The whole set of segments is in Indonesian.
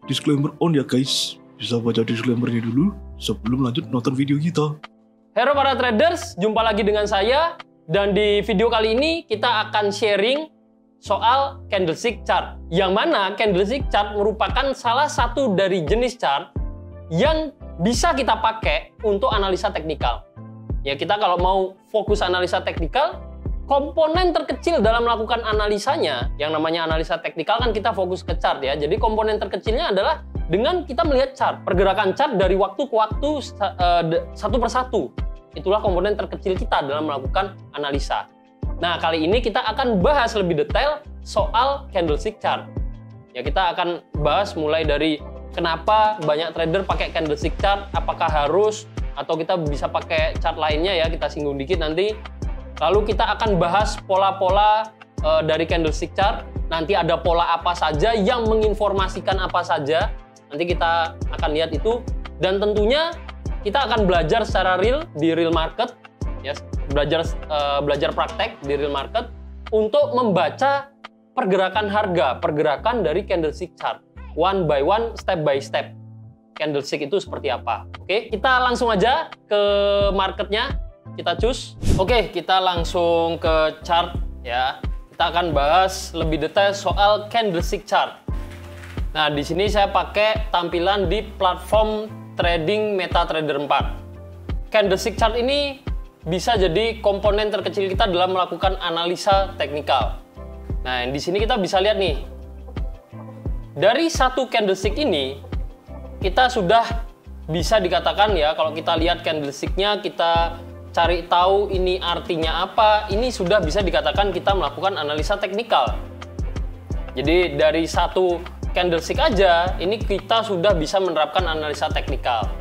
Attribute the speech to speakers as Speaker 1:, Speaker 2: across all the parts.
Speaker 1: Disclaimer on ya guys, bisa baca disclaimernya dulu sebelum lanjut nonton video kita.
Speaker 2: Halo para traders, jumpa lagi dengan saya. Dan di video kali ini kita akan sharing soal candlestick chart. Yang mana candlestick chart merupakan salah satu dari jenis chart yang bisa kita pakai untuk analisa teknikal. Ya, kita kalau mau fokus analisa teknikal, komponen terkecil dalam melakukan analisanya, yang namanya analisa teknikal kan kita fokus ke chart ya. Jadi komponen terkecilnya adalah dengan kita melihat chart, pergerakan chart dari waktu ke waktu satu persatu. Itulah komponen terkecil kita dalam melakukan analisa. Nah, kali ini kita akan bahas lebih detail soal candlestick chart. Ya, kita akan bahas mulai dari kenapa banyak trader pakai candlestick chart, apakah harus atau kita bisa pakai chart lainnya ya, kita singgung dikit nanti. Lalu kita akan bahas pola-pola dari candlestick chart. Nanti ada pola apa saja yang menginformasikan apa saja. Nanti kita akan lihat itu. Dan tentunya kita akan belajar secara real di real market, ya, belajar praktek di real market untuk membaca pergerakan harga, pergerakan dari candlestick chart, one by one, step by step. Candlestick itu seperti apa? Oke, kita langsung aja ke marketnya, kita choose. Oke, kita langsung ke chart ya. Kita akan bahas lebih detail soal candlestick chart. Nah, di sini saya pakai tampilan di platform trading MetaTrader 4. Candlestick chart ini bisa jadi komponen terkecil kita dalam melakukan analisa teknikal. Nah, di sini kita bisa lihat nih. Dari satu candlestick ini, kita sudah bisa dikatakan ya, kalau kita lihat candlesticknya, kita cari tahu ini artinya apa, ini sudah bisa dikatakan kita melakukan analisa teknikal. Jadi dari satu candlestick aja, ini kita sudah bisa menerapkan analisa teknikal.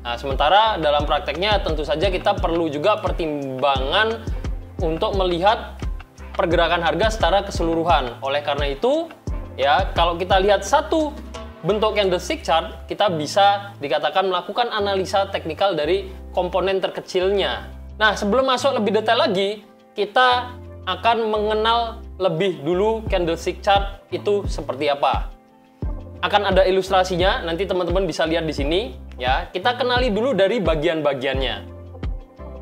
Speaker 2: Nah, sementara dalam prakteknya tentu saja kita perlu juga pertimbangan untuk melihat pergerakan harga secara keseluruhan. Oleh karena itu, ya, kalau kita lihat satu bentuk candlestick chart, kita bisa dikatakan melakukan analisa teknikal dari komponen terkecilnya. Nah, sebelum masuk lebih detail lagi, kita akan mengenal lebih dulu candlestick chart itu seperti apa. Akan ada ilustrasinya, nanti teman-teman bisa lihat di sini ya. Kita kenali dulu dari bagian-bagiannya.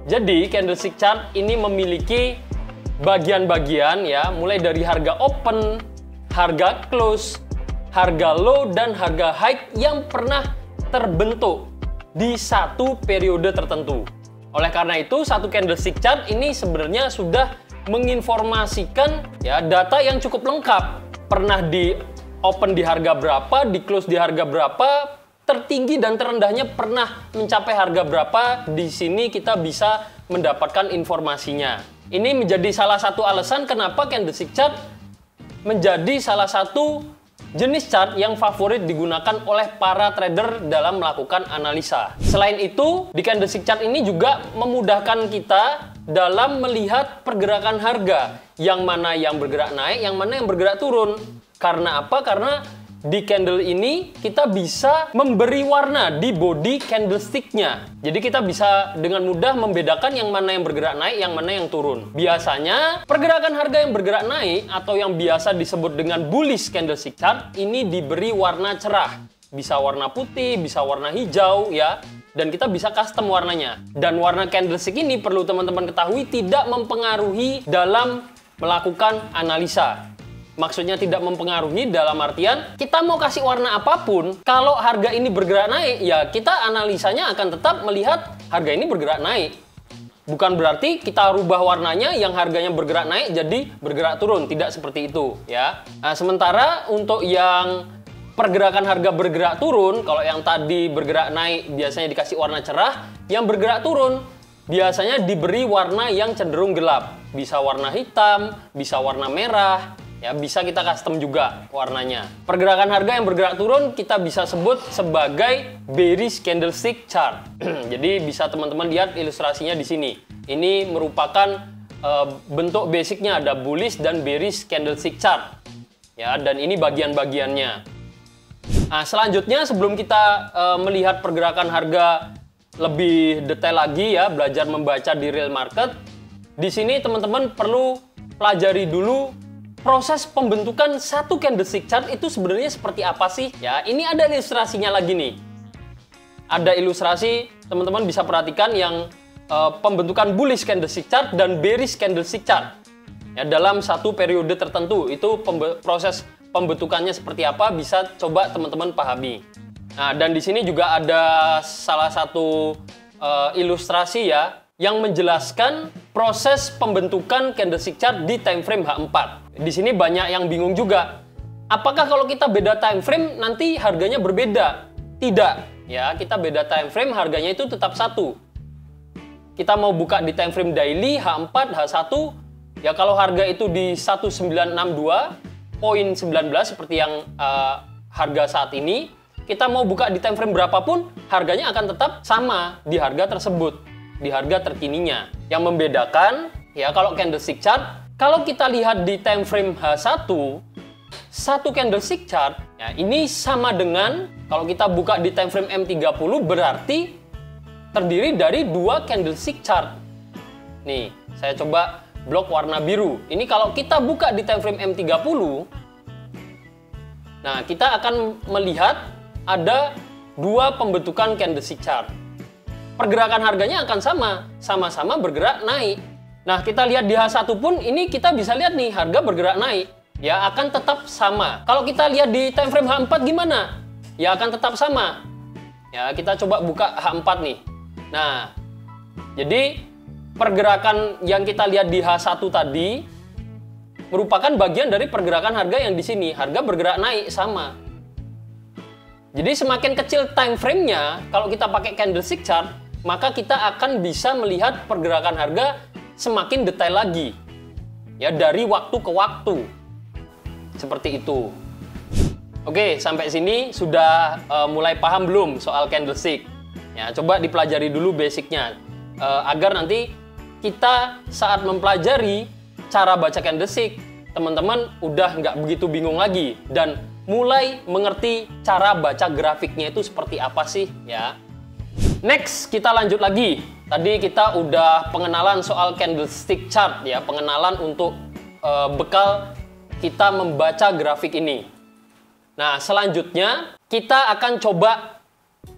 Speaker 2: Jadi candlestick chart ini memiliki bagian-bagian ya, mulai dari harga open, harga close, harga low dan harga high yang pernah terbentuk di satu periode tertentu. Oleh karena itu, satu candlestick chart ini sebenarnya sudah menginformasikan ya data yang cukup lengkap. Pernah di open di harga berapa, di close di harga berapa, tertinggi dan terendahnya pernah mencapai harga berapa. Di sini kita bisa mendapatkan informasinya. Ini menjadi salah satu alasan kenapa candlestick chart menjadi salah satu jenis chart yang favorit digunakan oleh para trader dalam melakukan analisa. Selain itu, di candlestick chart ini juga memudahkan kita dalam melihat pergerakan harga, yang mana yang bergerak naik, yang mana yang bergerak turun. Karena apa? Karena di candle ini kita bisa memberi warna di body candlesticknya. Jadi kita bisa dengan mudah membedakan yang mana yang bergerak naik, yang mana yang turun. Biasanya pergerakan harga yang bergerak naik atau yang biasa disebut dengan bullish candlestick chart ini diberi warna cerah. Bisa warna putih, bisa warna hijau ya. Dan kita bisa custom warnanya. Dan warna candlestick ini perlu teman-teman ketahui tidak mempengaruhi dalam melakukan analisa. Maksudnya tidak mempengaruhi dalam artian kita mau kasih warna apapun, kalau harga ini bergerak naik, ya kita analisanya akan tetap melihat harga ini bergerak naik. Bukan berarti kita rubah warnanya yang harganya bergerak naik jadi bergerak turun, tidak seperti itu ya. Nah, sementara untuk yang pergerakan harga bergerak turun, kalau yang tadi bergerak naik biasanya dikasih warna cerah, yang bergerak turun biasanya diberi warna yang cenderung gelap. Bisa warna hitam, bisa warna merah. Ya, bisa kita custom juga warnanya. Pergerakan harga yang bergerak turun kita bisa sebut sebagai bearish candlestick chart. Jadi bisa teman-teman lihat ilustrasinya di sini. Ini merupakan bentuk basicnya, ada bullish dan bearish candlestick chart. Ya, dan ini bagian-bagiannya. Nah, selanjutnya sebelum kita melihat pergerakan harga lebih detail lagi ya, belajar membaca di real market, di sini teman-teman perlu pelajari dulu proses pembentukan satu candlestick chart itu sebenarnya seperti apa sih? Ya, ini ada ilustrasinya lagi nih. Ada ilustrasi, teman-teman bisa perhatikan yang pembentukan bullish candlestick chart dan bearish candlestick chart. Ya, dalam satu periode tertentu, itu proses pembentukannya seperti apa bisa coba teman-teman pahami. Nah, dan di sini juga ada salah satu ilustrasi ya yang menjelaskan proses pembentukan candlestick chart di time frame H4. Di sini banyak yang bingung juga. Apakah kalau kita beda time frame nanti harganya berbeda? Tidak, ya, kita beda time frame harganya itu tetap satu. Kita mau buka di time frame daily H4, H1, ya kalau harga itu di 1992.19 seperti yang harga saat ini, kita mau buka di time frame berapapun, harganya akan tetap sama di harga tersebut, di harga terkininya. Yang membedakan, ya kalau candlestick chart, kalau kita lihat di time frame H1, satu candlestick chart, ya ini sama dengan, kalau kita buka di time frame M30, berarti terdiri dari dua candlestick chart. Nih, saya coba blok warna biru. Ini kalau kita buka di time frame M30, nah kita akan melihat ada dua pembentukan candlestick chart. Pergerakan harganya akan sama-sama bergerak naik. Nah, kita lihat di H1 pun ini kita bisa lihat nih harga bergerak naik. Ya, akan tetap sama. Kalau kita lihat di time frame H4 gimana? Ya, akan tetap sama. Ya, kita coba buka H4 nih. Nah, jadi pergerakan yang kita lihat di H1 tadi merupakan bagian dari pergerakan harga yang di sini. Harga bergerak naik sama. Jadi semakin kecil time frame-nya, kalau kita pakai candlestick chart, maka kita akan bisa melihat pergerakan harga semakin detail lagi. Ya, dari waktu ke waktu. Seperti itu. Oke, sampai sini sudah mulai paham belum soal candlestick? Ya, coba dipelajari dulu basicnya. Agar nanti kita saat mempelajari cara baca candlestick, teman-teman udah nggak begitu bingung lagi. Dan mulai mengerti cara baca grafiknya itu seperti apa sih, ya. Next, kita lanjut lagi. Tadi kita udah pengenalan soal candlestick chart, ya, pengenalan untuk bekal kita membaca grafik ini. Nah, selanjutnya kita akan coba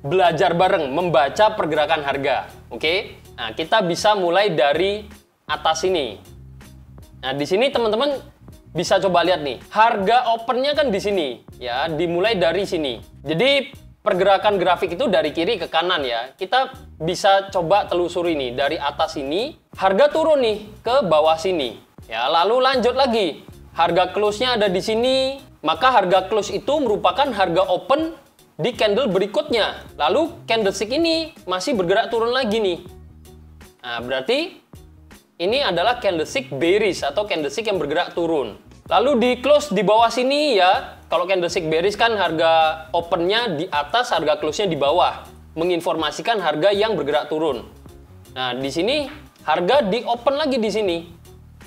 Speaker 2: belajar bareng membaca pergerakan harga. Oke? Nah, kita bisa mulai dari atas ini. Nah, di sini teman-teman bisa coba lihat nih, harga opennya kan di sini, ya, dimulai dari sini. Jadi pergerakan grafik itu dari kiri ke kanan ya. Kita bisa coba telusuri nih dari atas ini, harga turun nih ke bawah sini. Ya, lalu lanjut lagi, harga close-nya ada di sini, maka harga close itu merupakan harga open di candle berikutnya. Lalu candlestick ini masih bergerak turun lagi nih. Nah, berarti ini adalah candlestick bearish atau candlestick yang bergerak turun. Lalu di close di bawah sini ya, kalau candlestick bearish kan harga opennya di atas, harga close-nya di bawah, menginformasikan harga yang bergerak turun. Nah, di sini harga di open lagi di sini.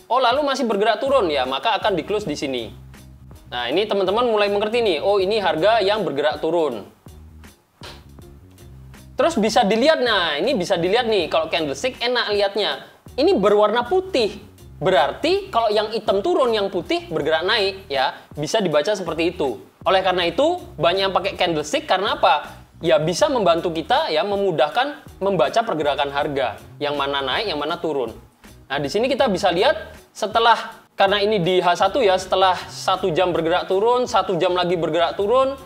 Speaker 2: Oh, lalu masih bergerak turun ya, maka akan di close di sini. Nah, ini teman-teman mulai mengerti nih. Oh, ini harga yang bergerak turun. Terus bisa dilihat, nah ini bisa dilihat nih, kalau candlestick enak lihatnya. Ini berwarna putih. Berarti kalau yang hitam turun, yang putih bergerak naik, ya. Bisa dibaca seperti itu. Oleh karena itu, banyak yang pakai candlestick karena apa? Ya bisa membantu kita ya memudahkan membaca pergerakan harga. Yang mana naik, yang mana turun. Nah, di sini kita bisa lihat setelah, karena ini di H1 ya, setelah 1 jam bergerak turun, 1 jam lagi bergerak turun,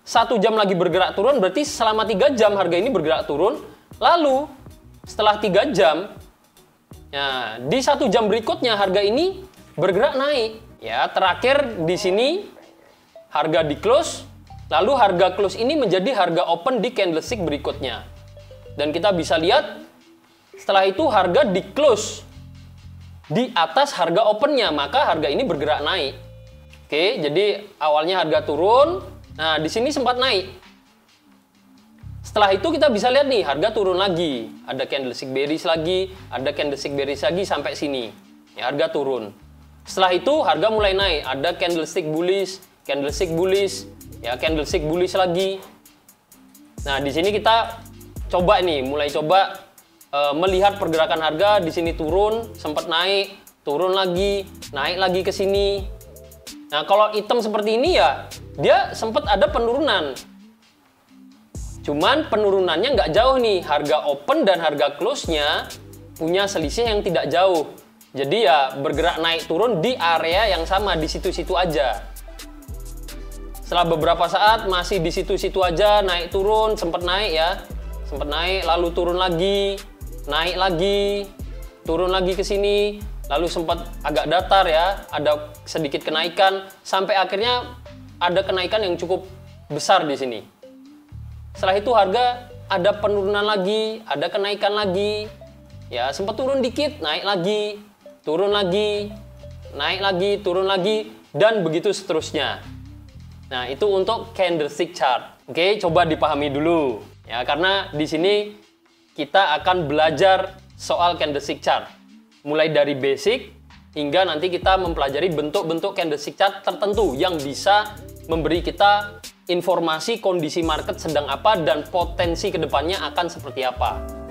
Speaker 2: 1 jam lagi bergerak turun, berarti selama 3 jam harga ini bergerak turun. Lalu setelah 3 jam, ya, di 1 jam berikutnya harga ini bergerak naik. Ya, terakhir di sini harga di close, lalu harga close ini menjadi harga open di candlestick berikutnya. Dan kita bisa lihat setelah itu harga di close di atas harga opennya, maka harga ini bergerak naik. Oke, jadi awalnya harga turun. Nah, di sini sempat naik. Setelah itu kita bisa lihat nih, harga turun lagi. Ada candlestick bearish lagi, ada candlestick bearish lagi sampai sini. Ya, harga turun. Setelah itu harga mulai naik. Ada candlestick bullish, ya candlestick bullish lagi. Nah, di sini kita coba nih, mulai coba melihat pergerakan harga di sini turun, sempat naik, turun lagi, naik lagi ke sini. Nah, kalau hitam seperti ini ya, dia sempat ada penurunan. Cuman penurunannya nggak jauh nih, harga open dan harga close-nya punya selisih yang tidak jauh. Jadi ya bergerak naik turun di area yang sama, di situ-situ aja. Setelah beberapa saat masih di situ-situ aja, naik turun, sempat naik ya. Sempat naik, lalu turun lagi, naik lagi, turun lagi ke sini, lalu sempat agak datar ya, ada sedikit kenaikan, sampai akhirnya ada kenaikan yang cukup besar di sini. Setelah itu harga ada penurunan lagi, ada kenaikan lagi, ya sempat turun dikit, naik lagi, turun lagi, naik lagi, turun lagi, dan begitu seterusnya. Nah, itu untuk candlestick chart. Oke, coba dipahami dulu. Ya, karena di sini kita akan belajar soal candlestick chart. Mulai dari basic hingga nanti kita mempelajari bentuk-bentuk candlestick chart tertentu yang bisa memberi kita informasi kondisi market sedang apa dan potensi kedepannya akan seperti apa.